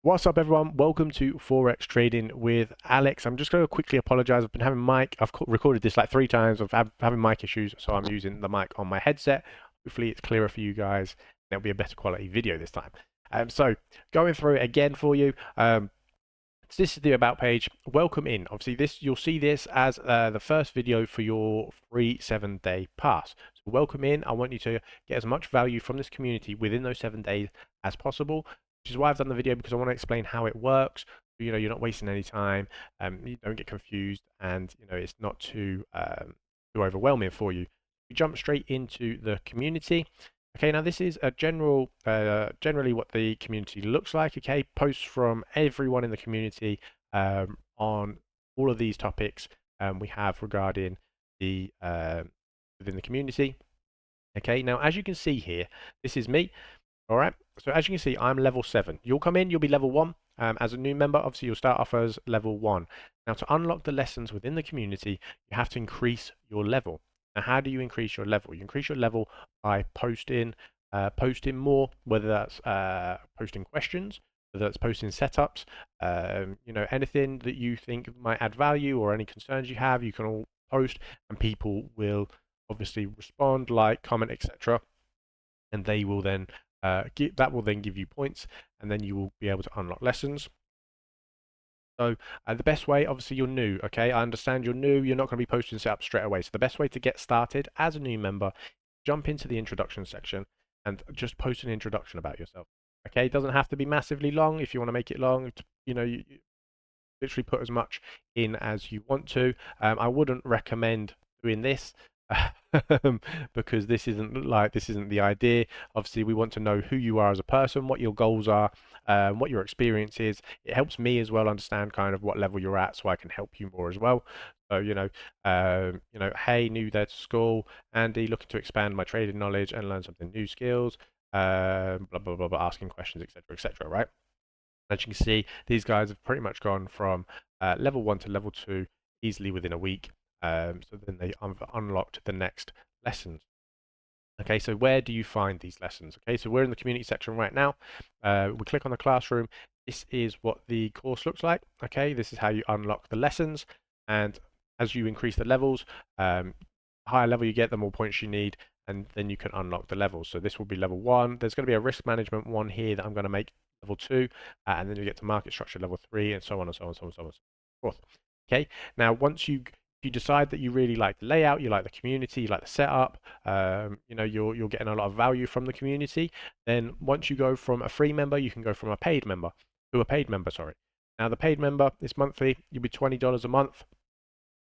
What's up, everyone? Welcome to Forex Trading with Alex. I'm just going to quickly apologize. I've been having recorded this like 3 times. Having mic issues, so I'm using the mic on my headset. Hopefully, it's clearer for you guys. There'll be a better quality video this time. So going through it again for you. So this is the about page. Welcome in. Obviously, you'll see this as the first video for your free 7-day pass. So welcome in. I want you to get as much value from this community within those 7 days as possible, which is why I've done the video, because I want to explain how it works. You're not wasting any time. You don't get confused, and it's not too overwhelming for you. We jump straight into the community. Okay, now this is a generally what the community looks like. Okay, posts from everyone in the community on all of these topics we have regarding the within the community. Okay, now as you can see here, this is me. All right, so as you can see, I'm level 7. You'll come in, you'll be level 1. As a new member, obviously you'll start off as level 1. Now to unlock the lessons within the community, you have to increase your level. Now how do you increase your level? You increase your level by posting more, whether that's posting questions, whether that's posting setups, anything that you think might add value or any concerns you have, you can all post, and people will obviously respond, like, comment, etc. And they will then that will then give you points, and then you will be able to unlock lessons. So the best way, obviously you're new, okay? I understand you're new, you're not going to be posting setup straight away. So the best way to get started as a new member, jump into the introduction section and just post an introduction about yourself. Okay, it doesn't have to be massively long. If you want to make it long, you literally put as much in as you want to. I wouldn't recommend doing this because this isn't the idea. Obviously, we want to know who you are as a person, what your goals are, what your experience is. It helps me as well understand kind of what level you're at, so I can help you more as well. So hey, new there to school, Andy, looking to expand my trading knowledge and learn something new skills. Blah blah blah blah, asking questions, etc., etc. Right? As you can see, these guys have pretty much gone from level 1 to level 2 easily within a week. So then they unlocked the next lessons. Okay, so where do you find these lessons? Okay, so we're in the community section right now. We click on the classroom. This is what the course looks like. Okay, this is how you unlock the lessons. And as you increase the levels, higher level you get, the more points you need, and then you can unlock the levels. So this will be level 1. There's going to be a risk management one here that I'm going to make level 2, and then you get to market structure level 3, and so on and so on and so on and so forth. Okay, now once you decide that you really like the layout, you like the community, you like the setup, you're getting a lot of value from the community, then once you go from a free member, you can go from a paid member to a paid member, sorry. Now the paid member is monthly, you'll be $20 a month.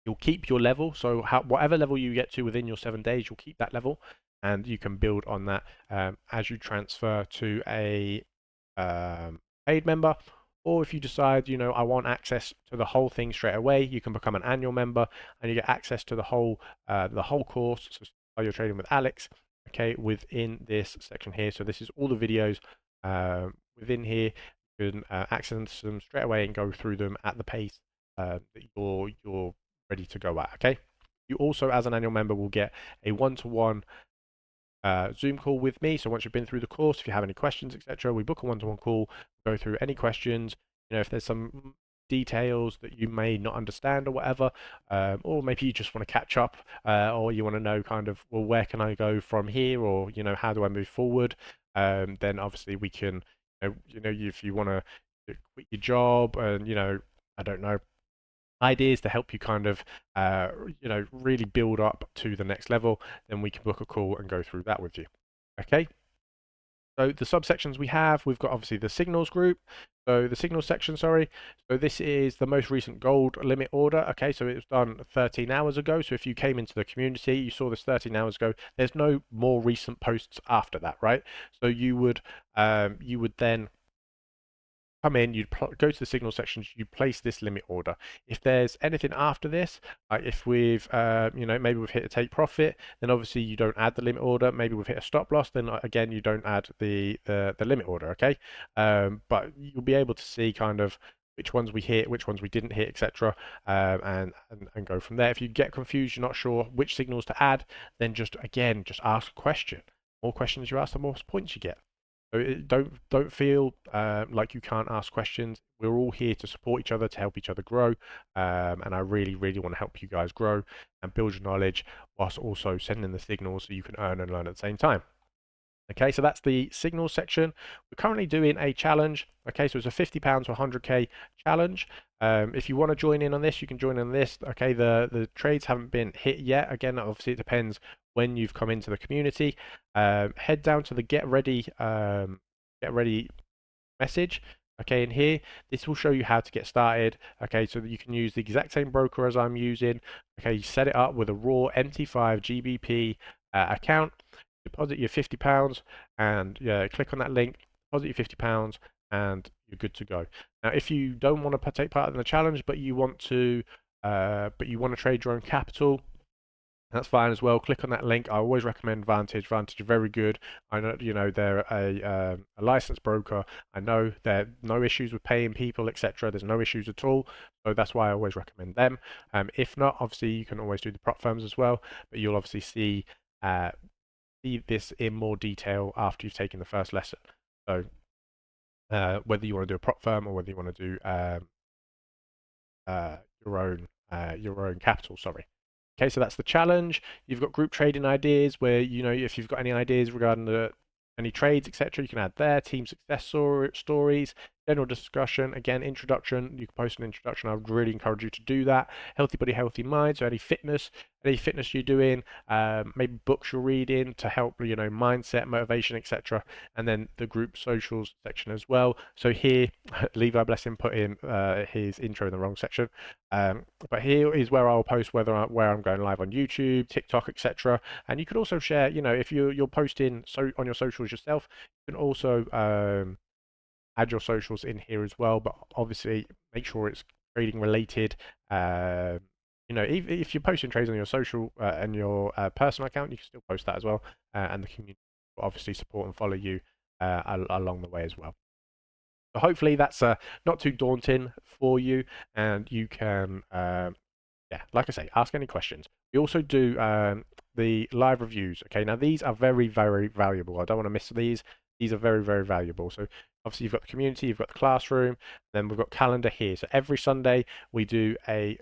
You'll keep your level, so whatever level you get to within your 7 days, you'll keep that level, and you can build on that as you transfer to a paid member. Or if you decide, I want access to the whole thing straight away, you can become an annual member, and you get access to the whole course. So you're trading with Alex, okay, within this section here. So this is all the videos within here. You can access them straight away and go through them at the pace that you're ready to go at. Okay. You also, as an annual member, will get a one-to-one Zoom call with me. So once you've been through the course, if you have any questions, etc., we book a one-to-one call, go through any questions. If there's some details that you may not understand or whatever, or maybe you just want to catch up, or you want to know kind of, well, where can I go from here, or how do I move forward? Then obviously we can, if you want to quit your job, and I don't know, ideas to help you kind of really build up to the next level, then we can book a call and go through that with you. Okay, so the subsections we've got obviously the signals group, so the signals section, sorry. So this is the most recent gold limit order. Okay, so it was done 13 hours ago. So if you came into the community, you saw this 13 hours ago, there's no more recent posts after that, right? So you would then come in, you'd go to the signal section, you place this limit order. If there's anything after this, like if we've, maybe we've hit a take profit, then obviously you don't add the limit order. Maybe we've hit a stop loss, then again, you don't add the limit order, okay? But you'll be able to see kind of which ones we hit, which ones we didn't hit, etc., and go from there. If you get confused, you're not sure which signals to add, then just ask a question. More questions you ask, the more points you get. So don't feel like you can't ask questions. We're all here to support each other, to help each other grow, and I really, really want to help you guys grow and build your knowledge, whilst also sending the signals so you can earn and learn at the same time. Okay, so that's the signals section. We're currently doing a challenge. Okay, so it's a £50 to 100k challenge. If you want to join in on this, you can join in on this. Okay, the trades haven't been hit yet. Again, obviously it depends when you've come into the community. Head down to the get ready message. Okay, and here this will show you how to get started. Okay, so that you can use the exact same broker as I'm using. Okay, you set it up with a raw MT5 GBP account, deposit your £50, and click on that link, deposit your £50, and you're good to go. Now, if you don't want to take part in the challenge, but you want to trade your own capital, that's fine as well. Click on that link. I always recommend Vantage. Vantage are very good. I know, they're a licensed broker. I know there are no issues with paying people, etc. There's no issues at all. So that's why I always recommend them. If not, obviously you can always do the prop firms as well. But you'll obviously see this in more detail after you've taken the first lesson. So whether you want to do a prop firm or whether you want to do your own capital, sorry. Okay, so that's the challenge. You've got group trading ideas where, if you've got any ideas regarding any trades, etc., you can add there. Team success stories, general discussion, again, introduction. You can post an introduction. I would really encourage you to do that. Healthy body, healthy mind. So any fitness you're doing, maybe books you're reading to help, mindset, motivation, etc. And then the group socials section as well. So here, Levi Blessing put in his intro in the wrong section. But here is where I'll post where I'm going live on YouTube, TikTok, etc. And you can also share, if you're posting on your socials yourself, you can also add your socials in here as well. But obviously, make sure it's trading related. If you're posting trades on your social and your personal account, you can still post that as well, and the community will obviously support and follow you along the way as well. So hopefully that's not too daunting for you, and you can, like I say, ask any questions. We also do the live reviews. Okay, now these are very, very valuable. I don't want to miss these. These are very, very valuable. So obviously you've got the community, you've got the classroom, then we've got calendar here. So every Sunday we do a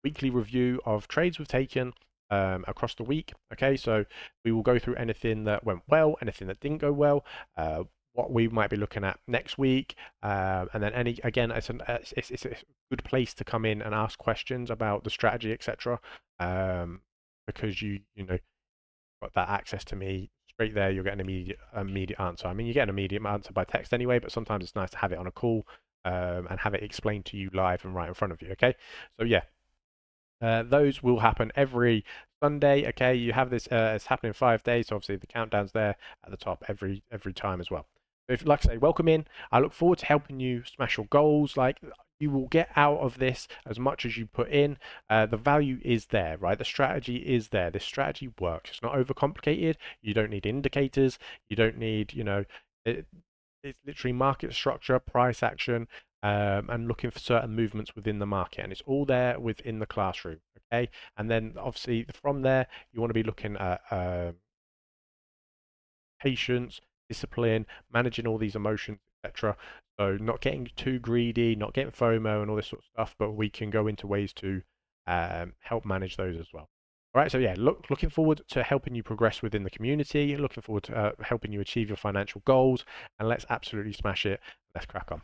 weekly review of trades we've taken across the week. Okay, so we will go through anything that went well, anything that didn't go well, what we might be looking at next week, and then it's a good place to come in and ask questions about the strategy, etc. Because you got that access to me straight there. You'll get an immediate answer. I mean, you get an immediate answer by text anyway, but sometimes it's nice to have it on a call and have it explained to you live and right in front of you. Okay, so yeah. Those will happen every Sunday. Okay, you have this. It's happening in 5 days. So obviously the countdown's there at the top every time as well. So if, like I say, welcome in. I look forward to helping you smash your goals. Like, you will get out of this as much as you put in. The value is there, right? The strategy is there. This strategy works. It's not overcomplicated. You don't need indicators. You don't need, it's literally market structure, price action, and looking for certain movements within the market, and it's all there within the classroom. Okay, and then obviously from there you want to be looking at patience, discipline, managing all these emotions, etc. So not getting too greedy, not getting FOMO and all this sort of stuff, but we can go into ways to help manage those as well. All right, so yeah, looking forward to helping you progress within the community, looking forward to helping you achieve your financial goals, and let's absolutely smash it. Let's crack on.